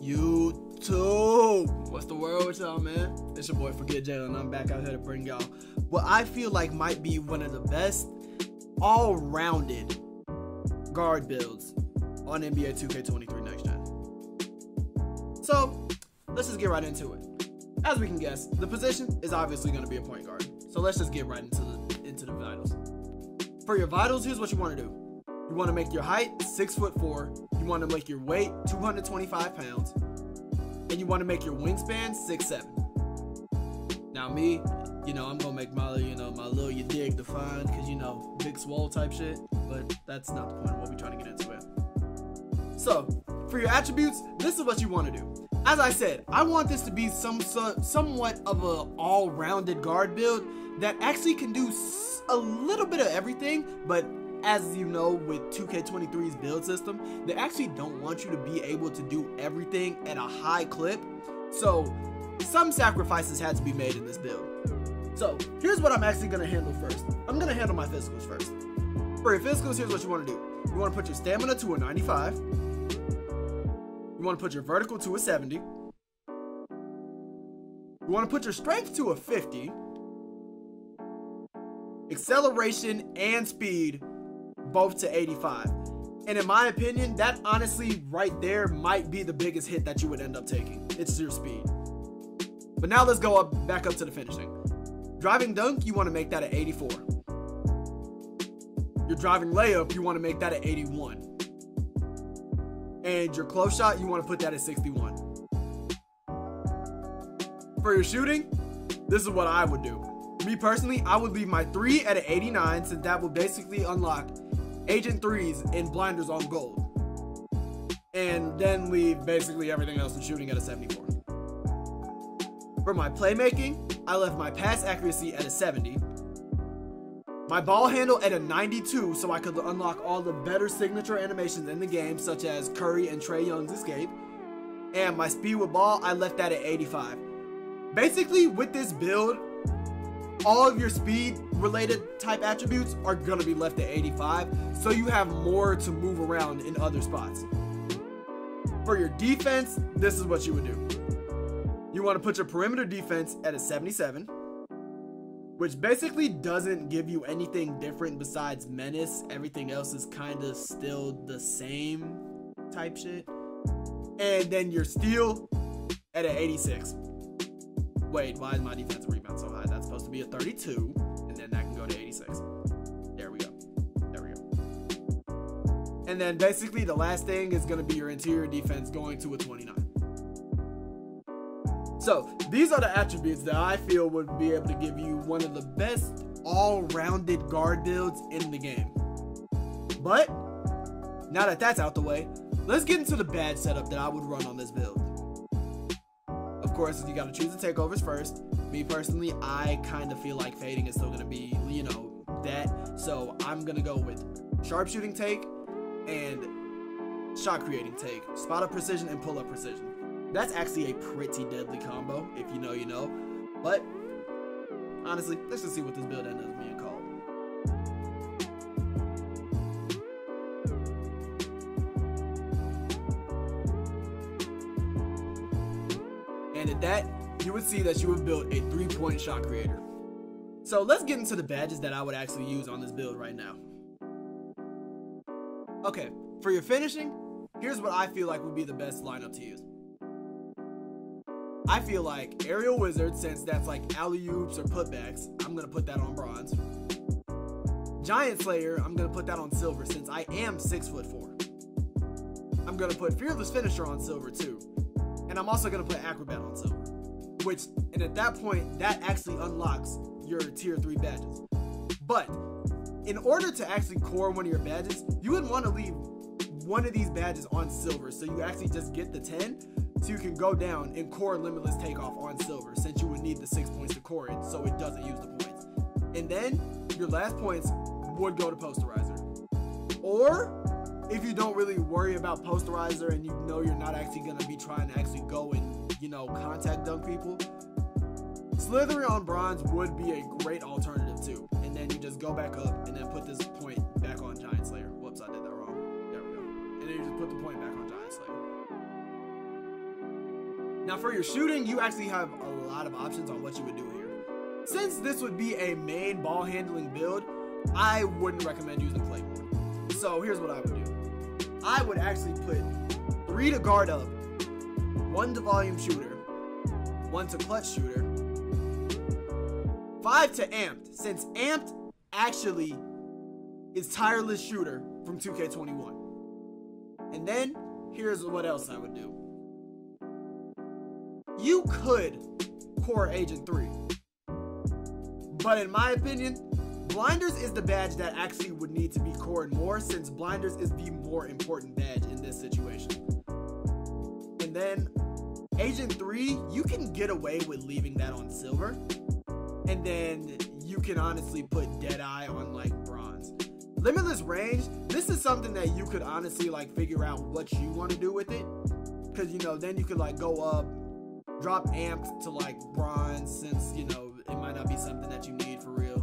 YouTube. What's the word with y'all, man? It's your boy Forget Jalen, and I'm back out here to bring y'all what I feel like might be one of the best all-rounded guard builds on NBA 2K23 Next Gen. So, let's just get right into it. As we can guess, the position is obviously going to be a point guard. So let's just get right into the vitals. For your vitals, here's what you want to do. You want to make your height 6'4". You want to make your weight 225 pounds. And you want to make your wingspan 6'7". Now me, I'm going to make my, my little you dig defined because, big swole type shit. But that's not the point of what we're trying to get into it. So, for your attributes, this is what you want to do. As I said, I want this to be somewhat of an all-rounded guard build that actually can do a little bit of everything, but as you know, with 2K23's build system, they actually don't want you to be able to do everything at a high clip. So, some sacrifices had to be made in this build. So, here's what I'm actually going to handle first. I'm going to handle my physicals first. For your physicals, here's what you want to do. You want to put your stamina to a 95. You want to put your vertical to a 70. You want to put your strength to a 50. Acceleration and speed both to 85. And in my opinion, that honestly right there might be the biggest hit that you would end up taking. It's your speed. But now let's go back up to the finishing. Driving dunk, you want to make that at 84. Your driving layup, you want to make that at 81. And your close shot, you want to put that at 61. For your shooting, this is what I would do. Me personally, I would leave my 3 at an 89 since that would basically unlock Agent 3s and blinders on gold. And then leave basically everything else in shooting at a 74. For my playmaking, I left my pass accuracy at a 70. My ball handle at a 92 so I could unlock all the better signature animations in the game such as Curry and Trae Young's escape. And my speed with ball, I left that at 85. Basically, with this build, all of your speed related type attributes are going to be left at 85, so you have more to move around in other spots. For your defense, this is what you would do. You want to put your perimeter defense at a 77, which basically doesn't give you anything different besides menace. Everything else is kind of still the same type shit. And then your steal at an 86. Wait, why is my defensive rebound so high? That's supposed to be a 32, and then that can go to 86. There we go. And then basically the last thing is going to be your interior defense going to a 29. So these are the attributes that I feel would be able to give you one of the best all-rounded guard builds in the game. But now that that's out the way, let's get into the badge setup that I would run on this build. Of course, you got to choose the takeovers first. Me personally, I kind of feel like fading is still going to be, that. So I'm going to go with sharpshooting take and shot creating take. Spot up precision and pull up precision. That's actually a pretty deadly combo. If you know, you know. But honestly, let's just see what this build ends up being called. And at that, you would see that you have built a 3-point shot creator. So let's get into the badges that I would actually use on this build right now. Okay, for your finishing, here's what I feel like would be the best lineup to use. I feel like Aerial Wizard, since that's like alley-oops or putbacks, I'm going to put that on bronze. Giant Slayer, I'm going to put that on silver since I am 6'4". I'm going to put Fearless Finisher on silver too. And I'm also going to put Acrobat on silver. And at that point, that actually unlocks your tier 3 badges. But in order to actually core one of your badges, you would want to leave one of these badges on silver. So you actually just get the 10, so you can go down and core Limitless Takeoff on silver, since you would need the 6 points to core it, so it doesn't use the points. And then your last points would go to Posterizer. Or if you don't really worry about Posterizer and you know you're not actually going to be trying to actually go and, contact dunk people, Slithering on bronze would be a great alternative too. And then you just go back up and then put this point back on Giant Slayer. Whoops, I did that wrong. There we go. And then you just put the point back on Giant Slayer. Now for your shooting, you actually have a lot of options on what you would do here. Since this would be a main ball handling build, I wouldn't recommend using Playmaking. So here's what I would do. I would actually put 3 to guard up, 1 to volume shooter, 1 to clutch shooter, 5 to amped, since amped actually is tireless shooter from 2K21. And then here's what else I would do. You could core Agent 3. But in my opinion, Blinders is the badge that actually would need to be cored more, since Blinders is the more important badge in this situation. And then Agent 3, you can get away with leaving that on silver. And then you can honestly put Deadeye on like bronze. Limitless range, this is something that you could honestly like figure out what you want to do with it. Cause you know, then you could like go up, drop amped to like bronze, since you know, it might not be something that you need for real.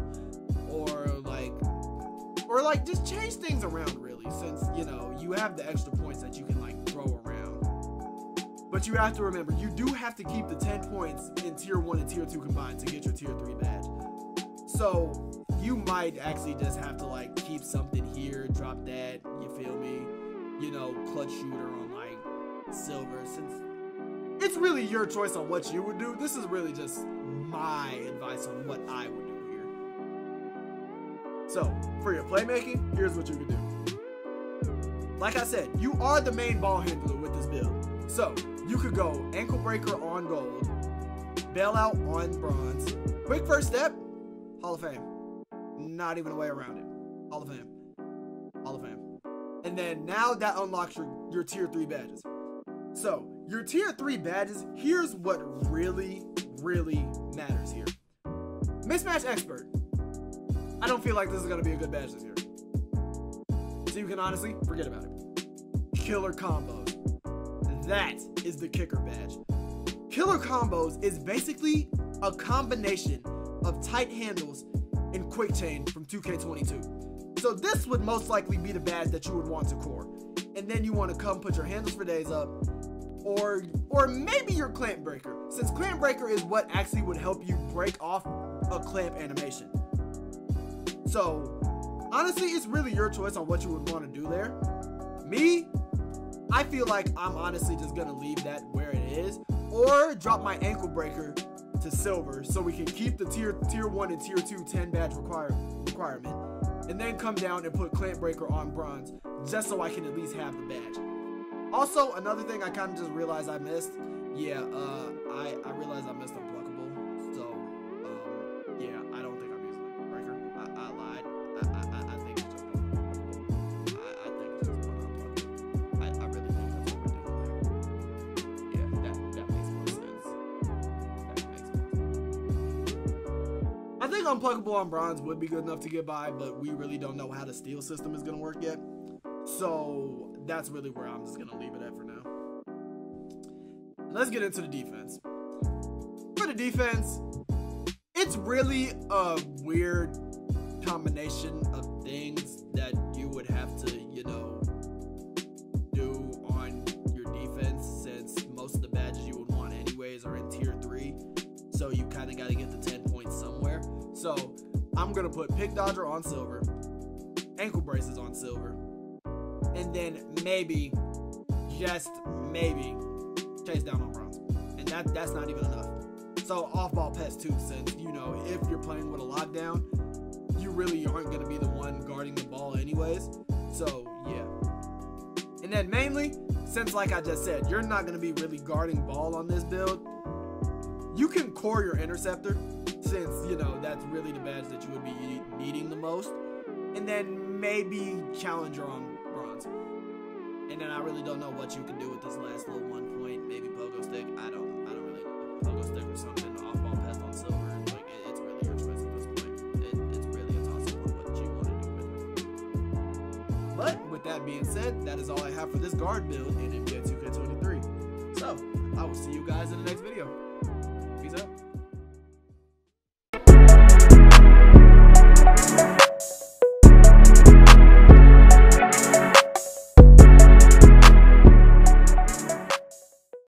Or like just change things around really, since you know, you have the extra points that you can like throw around. But you have to remember, you do have to keep the 10 points in tier 1 and tier 2 combined to get your tier 3 badge. So you might actually just have to like keep something here, drop that, you feel me? You know, clutch shooter on like silver, since it's really your choice on what you would do. This is really just my advice on what I would do here. So for your playmaking, here's what you can do. Like I said, you are the main ball handler with this build. So you could go ankle breaker on gold, bailout on bronze, quick first step, Hall of Fame. Not even a way around it. Hall of Fame. Hall of Fame. And then now that unlocks your tier 3 badges. So your tier 3 badges, here's what really, really matters here. Mismatch expert. I don't feel like this is going to be a good badge this year. So you can honestly forget about it. Killer combos. That is the kicker badge. Killer combos is basically a combination of tight handles and quick chain from 2K22. So this would most likely be the badge that you would want to core. And then you want to come put your handles for days up, or maybe your clamp breaker, since clamp breaker is what actually would help you break off a clamp animation. So honestly, it's really your choice on what you would want to do there. Me, I feel like I'm honestly just gonna leave that where it is, or drop my ankle breaker to silver so we can keep the tier 1 and tier 2 10 badge requirement, and then come down and put clamp breaker on bronze just so I can at least have the badge. Also, another thing I kind of just realized I missed. Yeah, I realized I missed Unpluckable. So, yeah, I don't think I'm using Ankle Breaker. I lied. I think it's just Unpluckable. I think it's just Unpluckable. I really think that's what we're doing there. Yeah, that makes more sense. That makes more sense. I think Unpluckable on bronze would be good enough to get by, but we really don't know how the steal system is going to work yet. So that's really where I'm just going to leave it at for now. Let's get into the defense. For the defense, it's really a weird combination of things that you would have to, you know, do on your defense, since most of the badges you would want anyways are in tier 3. So you kind of got to get the 10 points somewhere. So I'm going to put Pick Dodger on silver, ankle braces on silver, and then maybe, just maybe, chase down on bronze. And that's not even enough. So off-ball pest too, since, you know, if you're playing with a lockdown, you really aren't going to be the one guarding the ball anyways. So, yeah. And then mainly, since like I just said, you're not going to be really guarding ball on this build, you can core your interceptor, since, you know, that's really the badge that you would be needing the most. And then maybe challenger on bronze. And then I really don't know what you can do with this last little 1 point. Maybe pogo stick. I don't really know. Pogo stick or something. Off-ball pest on silver. Like it's really your choice at this point. It's really a toss-up on what you want to do with it. But with that being said, that is all I have for this guard build in NBA 2K23. So I will see you guys in the next video.